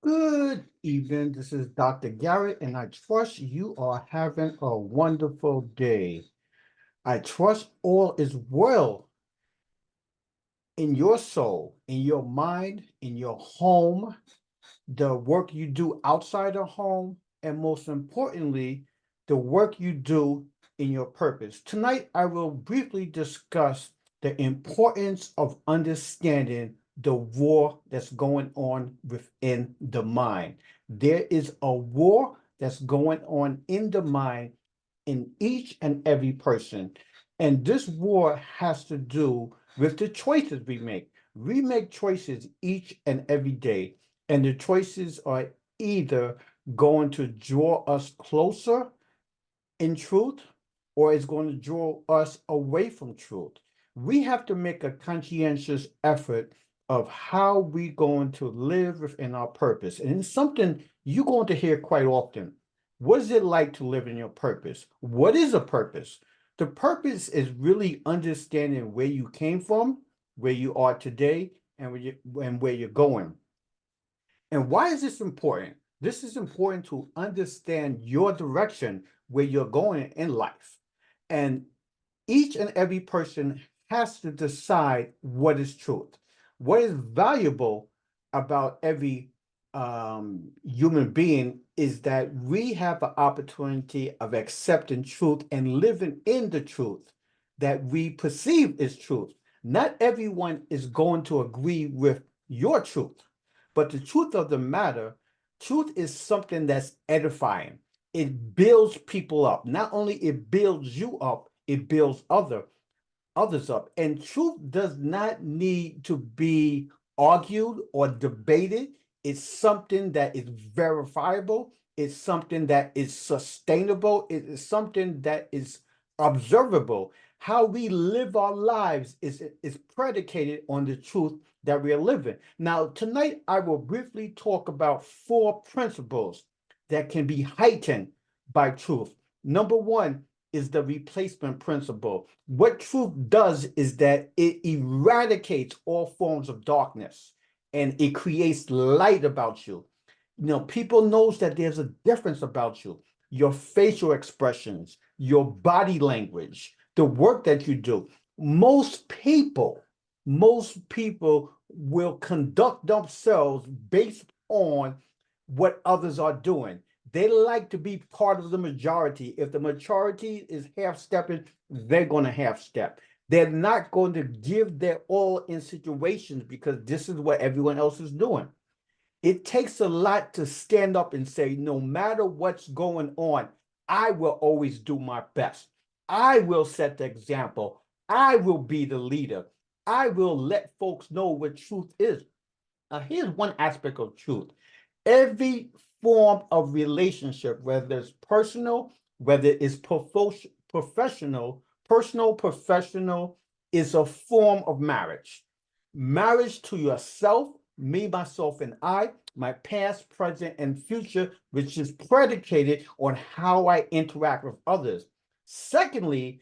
Good evening. This is Dr. Garrett, and I trust you are having a wonderful day. I trust all is well in your soul, in your mind, in your home, the work you do outside the home, and most importantly, the work you do in your purpose. Tonight, I will briefly discuss the importance of understanding the war that's going on within the mind. There is a war that's going on in the mind in each and every person. And this war has to do with the choices we make. We make choices each and every day, and the choices are either going to draw us closer in truth or it's going to draw us away from truth. We have to make a conscientious effort of how we're going to live within our purpose. And it's something you're going to hear quite often. What is it like to live in your purpose? What is a purpose? The purpose is really understanding where you came from, where you are today, and where you're going. And why is this important? This is important to understand your direction where you're going in life. And each and every person has to decide what is truth. What is valuable about every human being is that we have the opportunity of accepting truth and living in the truth that we perceive is truth. Not everyone is going to agree with your truth, but the truth of the matter, truth is something that's edifying. It builds people up. Not only it builds you up, it builds others up. And truth does not need to be argued or debated. It's something that is verifiable. It's something that is sustainable. It is something that is observable. How we live our lives is predicated on the truth that we are living. Now, tonight I will briefly talk about four principles that can be heightened by truth. Number one is the replacement principle. What truth does is that it eradicates all forms of darkness and it creates light about you. You know, people knows that there's a difference about you. Your facial expressions, your body language, the work that you do. Most people, most people will conduct themselves based on what others are doing. They like to be part of the majority. If the majority is half stepping, they're going to half step. They're not going to give their all in situations because this is what everyone else is doing. It takes a lot to stand up and say, no matter what's going on, I will always do my best. I will set the example. I will be the leader. I will let folks know what truth is. Now, here's one aspect of truth. Every form of relationship, whether it's personal, whether it's professional, is a form of marriage. Marriage to yourself, me, myself, and I, my past, present, and future, which is predicated on how I interact with others. Secondly,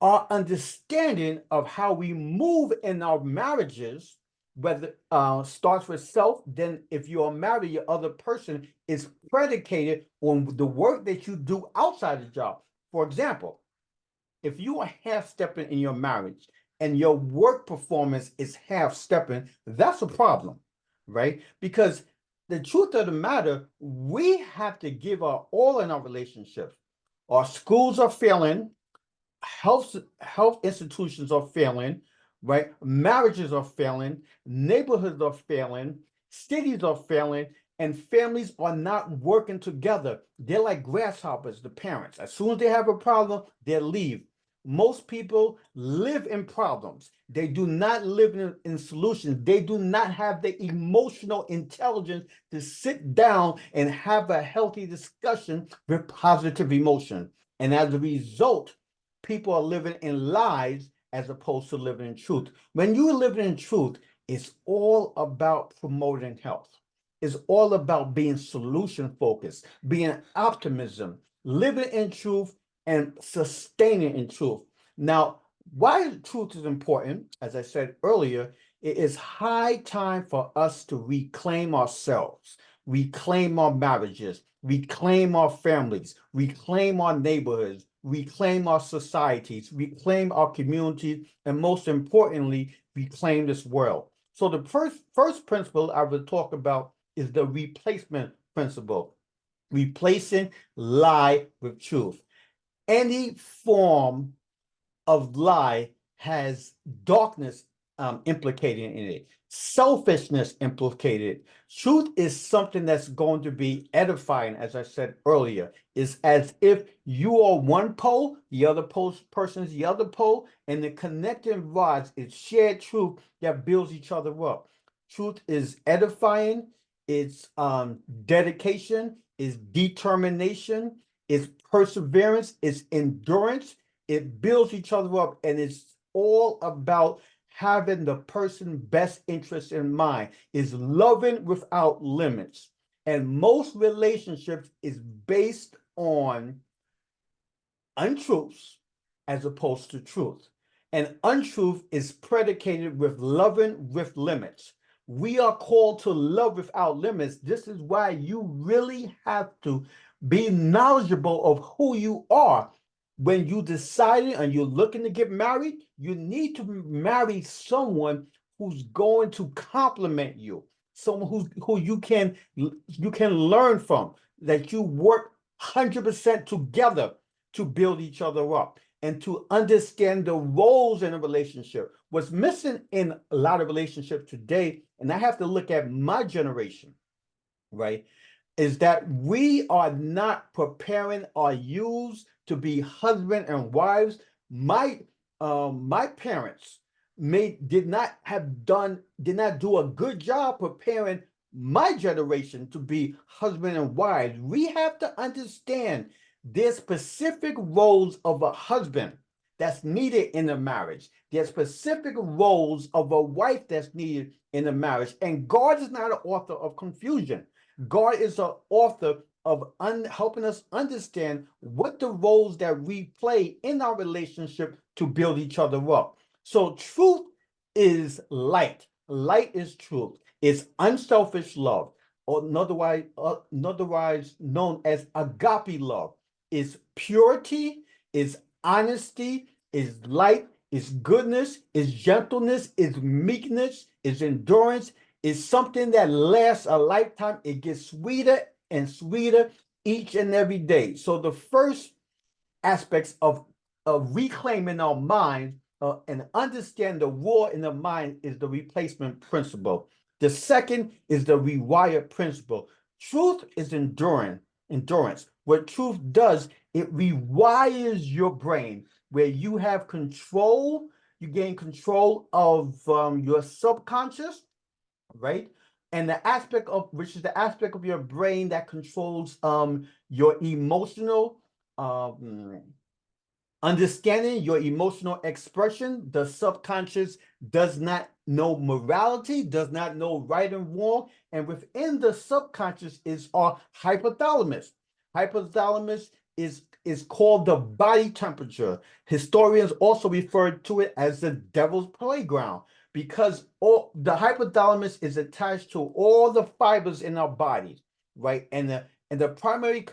our understanding of how we move in our marriages, whether starts with self, then if you are married, your other person is predicated on the work that you do outside the job. For example, if you are half stepping in your marriage and your work performance is half stepping, that's a problem, right? Because the truth of the matter, we have to give our all in our relationships. Our schools are failing, health institutions are failing, right? Marriages are failing, neighborhoods are failing, cities are failing, and families are not working together. They're like grasshoppers, the parents. As soon as they have a problem, they leave. Most people live in problems. They do not live in solutions. They do not have the emotional intelligence to sit down and have a healthy discussion with positive emotion. And as a result, people are living in lies as opposed to living in truth. When you're living in truth, it's all about promoting health. It's all about being solution focused, being optimism, living in truth, and sustaining in truth. Now, why truth is important, as I said earlier, it is high time for us to reclaim ourselves. We claim our marriages. We claim our families. We claim our neighborhoods. We claim our societies. We claim our communities. And most importantly, we claim this world. So the first principle I will talk about is the replacement principle, replacing lie with truth. Any form of lie has darkness implicated in it, selfishness implicated. Truth is something that's going to be edifying, as I said earlier. It's as if you are one pole, the other person's the other pole, and the connecting rods is shared truth that builds each other up. Truth is edifying, it's dedication, it's determination, it's perseverance, it's endurance. It builds each other up, and it's all about having the person's best interest in mind. Is loving without limits. And most relationships is based on untruths as opposed to truth. And untruth is predicated with loving with limits. We are called to love without limits. This is why you really have to be knowledgeable of who you are. When you decided and you're looking to get married, you need to marry someone who's going to complement you, someone who you can learn from, that you work 100% together to build each other up and to understand the roles in a relationship. What's missing in a lot of relationships today, and I have to look at my generation, right, is that we are not preparing our youths to be husband and wives. My parents did not do a good job preparing my generation to be husband and wives. We have to understand there's specific roles of a husband that's needed in a marriage. There's specific roles of a wife that's needed in a marriage. And God is not an author of confusion. God is the author of helping us understand what the roles that we play in our relationship to build each other up. So truth is light. Light is truth. It's unselfish love, or otherwise known as agape love. Is purity, is honesty, is light, is goodness, is gentleness, is meekness, is endurance, is something that lasts a lifetime. It gets sweeter and sweeter each and every day. So the first aspects of reclaiming our mind and understand the war in the mind is the replacement principle. The second is the rewired principle. Truth is endurance. What truth does, it rewires your brain where you have control, you gain control of your subconscious, right? And the aspect of which is the aspect of your brain that controls your emotional understanding, your emotional expression. The subconscious does not know morality, does not know right and wrong. And within the subconscious is our hypothalamus. Hypothalamus is called the body temperature. Historians also refer to it as the devil's playground because all the hypothalamus is attached to all the fibers in our bodies, right? And the primary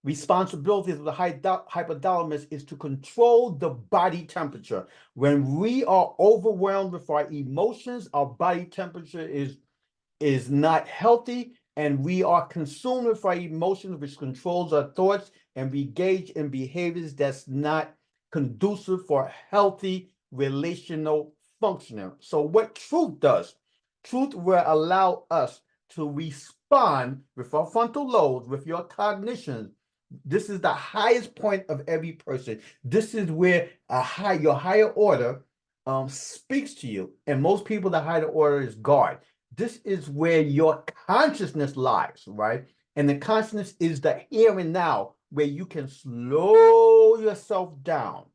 responsibilities of the hypothalamus is to control the body temperature. When we are overwhelmed with our emotions, our body temperature is not healthy, and we are consumed with our emotions, which controls our thoughts, and we engage in behaviors that's not conducive for healthy relational functioning. So what truth does, truth will allow us to respond with our frontal lobes, with your cognition. This is the highest point of every person. This is where your higher order speaks to you. And most people, the higher order is God. This is where your consciousness lies, right? And the consciousness is the here and now, where you can slow yourself down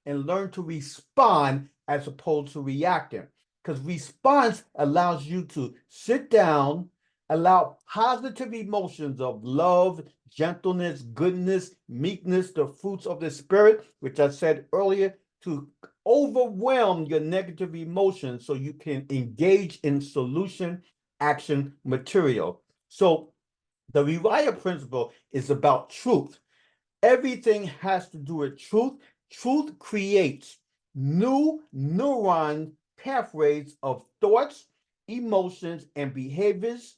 and learn to respond as opposed to reacting. Because response allows you to sit down, allow positive emotions of love, gentleness, goodness, meekness, the fruits of the spirit, which I said earlier, to overwhelm your negative emotions so you can engage in solution action material. So the rewire principle is about truth. Everything has to do with truth. Truth creates new neuron pathways of thoughts, emotions, and behaviors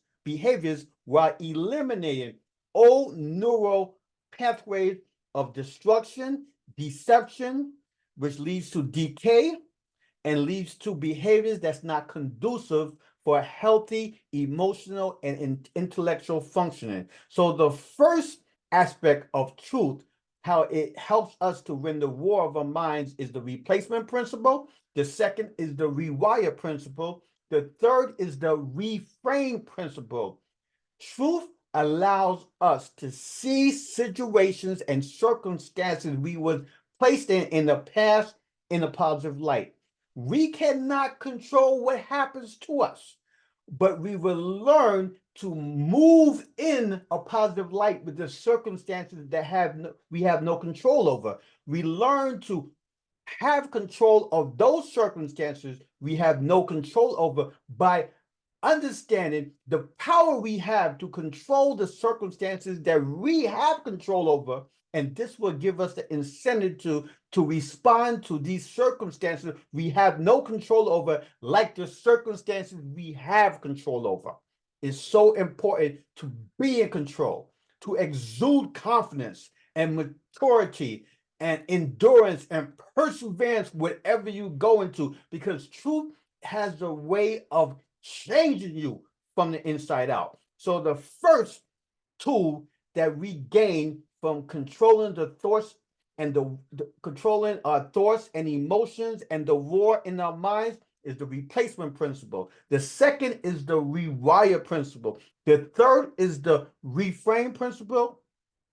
while eliminating old neural pathways of destruction, deception, which leads to decay and leads to behaviors that's not conducive for healthy emotional and intellectual functioning. So the first aspect of truth, how it helps us to win the war of our minds, is the replacement principle. The second is the rewire principle. The third is the reframe principle. Truth allows us to see situations and circumstances we were placed in the past in a positive light. We cannot control what happens to us, but we will learn to move in a positive light with the circumstances that we have no control over. We learn to have control of those circumstances we have no control over by understanding the power we have to control the circumstances that we have control over. And this will give us the incentive to respond to these circumstances we have no control over, like the circumstances we have control over. It's so important to be in control, to exude confidence and maturity and endurance and perseverance, whatever you go into, because truth has a way of changing you from the inside out. So the first tool that we gain from controlling the thoughts and the controlling our thoughts and emotions and the war in our minds is the replacement principle. The second is the rewire principle. The third is the reframe principle.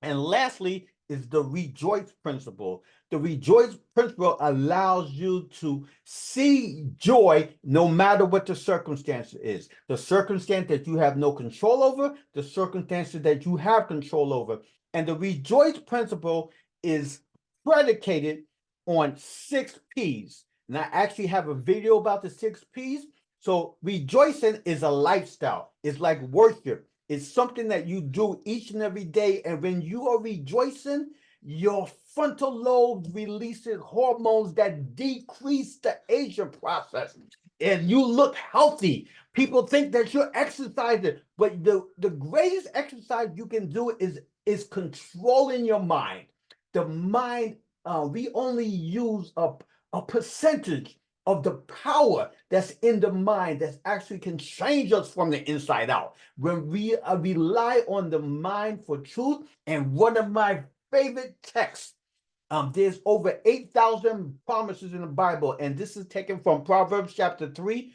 And lastly is the rejoice principle. The rejoice principle allows you to see joy no matter what the circumstance is. The circumstance that you have no control over, the circumstances that you have control over. And the rejoice principle is predicated on 6 P's. And I actually have a video about the 6 P's. So rejoicing is a lifestyle. It's like worship. It's something that you do each and every day. And when you are rejoicing, your frontal lobe releases hormones that decrease the aging process. And you look healthy. People think that you're exercising, but the greatest exercise you can do is controlling your mind. The mind, we only use a percentage of the power that's in the mind that actually can change us from the inside out. When we rely on the mind for truth, and one of my favorite texts, there's over 8,000 promises in the Bible, and this is taken from Proverbs chapter 3,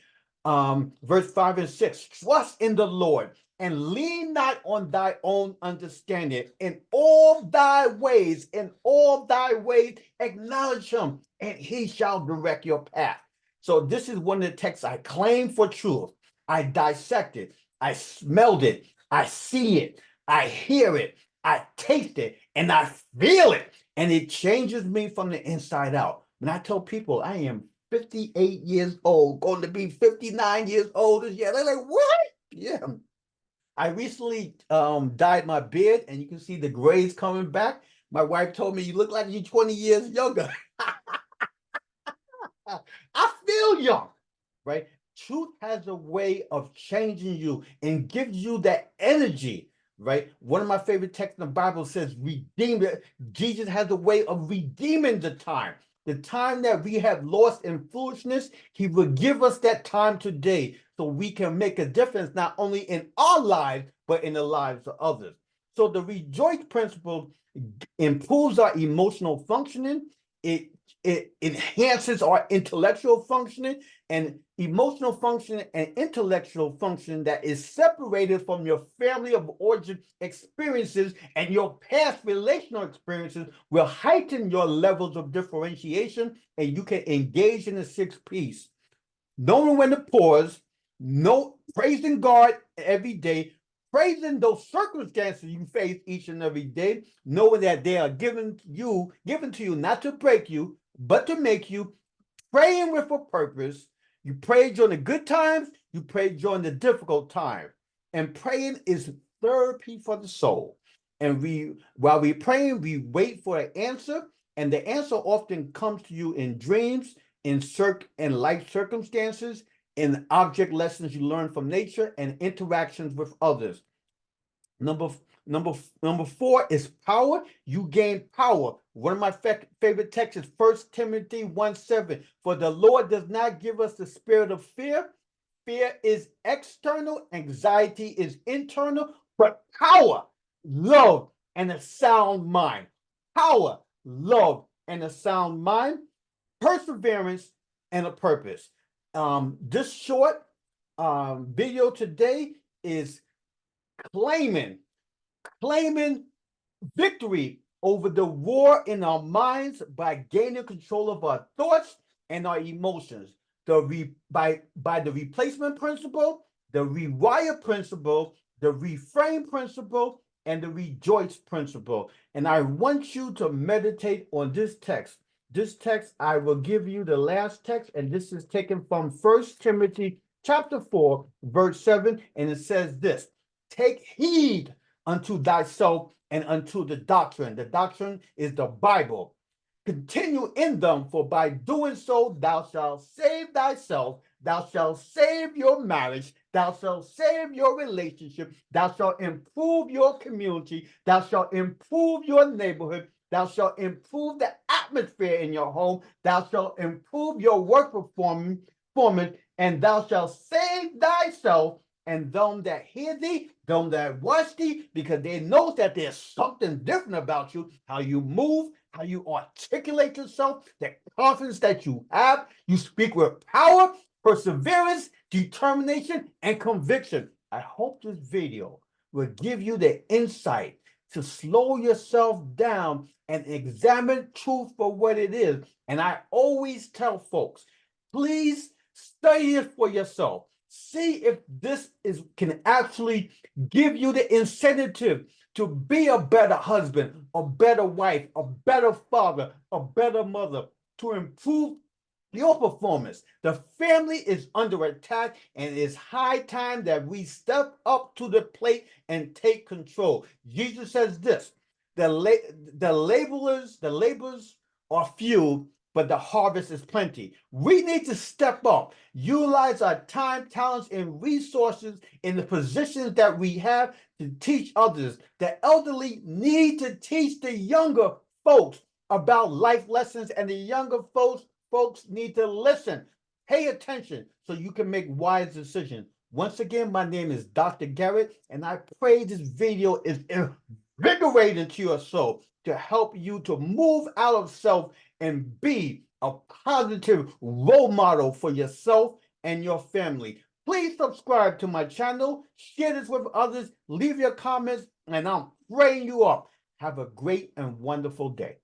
verse 5 and 6. Trust in the Lord and lean not on thy own understanding. In all thy ways, acknowledge him, and he shall direct your path. So this is one of the texts I claim for truth. I dissect it, I smelled it, I see it, I hear it, I taste it, and I feel it. And it changes me from the inside out. When I tell people I am 58 years old, going to be 59 years old this year, they're like, what? Yeah. I recently dyed my beard, and you can see the grays coming back. My wife told me, you look like you're 20 years younger. I feel young, right? Truth has a way of changing you and gives you that energy, right? One of my favorite texts in the Bible says, redeem it. Jesus has a way of redeeming the time. The time that we have lost in foolishness, he will give us that time today so we can make a difference not only in our lives, but in the lives of others. So the rejoice principle improves our emotional functioning. It enhances our intellectual functioning, and emotional functioning and intellectual functioning that is separated from your family of origin experiences and your past relational experiences will heighten your levels of differentiation, and you can engage in the 6 P's. Knowing when to pause, praising God every day, praising those circumstances you face each and every day, knowing that they are given to you not to break you, but to make you, praying with a purpose. You pray during the good times, you pray during the difficult time. And praying is therapy for the soul. And while we praying, we wait for an answer, and the answer often comes to you in dreams, in life circumstances, in object lessons you learn from nature, and interactions with others. Number number four is power. You gain power. One of my favorite texts is 1 Timothy 1:7. For the Lord does not give us the spirit of fear. Fear is external, anxiety is internal, but power, love, and a sound mind. Power, love, and a sound mind, perseverance, and a purpose. This short video today is claiming claiming victory over the war in our minds by gaining control of our thoughts and our emotions. By the replacement principle, the rewire principle, the reframe principle, and the rejoice principle. And I want you to meditate on this text. This text, I will give you the last text, and this is taken from 1 Timothy chapter 4, verse 7, and it says this: take heed unto thyself and unto the doctrine. The doctrine is the Bible. Continue in them, for by doing so thou shalt save thyself, thou shalt save your marriage, thou shalt save your relationship, thou shalt improve your community, thou shalt improve your neighborhood, thou shalt improve the atmosphere in your home, thou shalt improve your work performance, and thou shalt save thyself and them that hear thee, them that watch thee, because they know that there's something different about you, how you move, how you articulate yourself, the confidence that you have. You speak with power, perseverance, determination, and conviction. I hope this video will give you the insight to slow yourself down and examine truth for what it is. And I always tell folks, please study it for yourself. See if this can actually give you the incentive to be a better husband, a better wife, a better father, a better mother, to improve your performance. The family is under attack, and it's high time that we step up to the plate and take control. Jesus says this: the laborers are few, but the harvest is plenty. We need to step up, utilize our time, talents, and resources in the positions that we have to teach others. The elderly need to teach the younger folks about life lessons, and the younger folks need to listen. Pay attention so you can make wise decisions. Once again, my name is Dr. Garrett, and I pray this video is invigorating to your soul to help you to move out of self and be a positive role model for yourself and your family. Please subscribe to my channel, share this with others, leave your comments, and I'm praying you up. Have a great and wonderful day.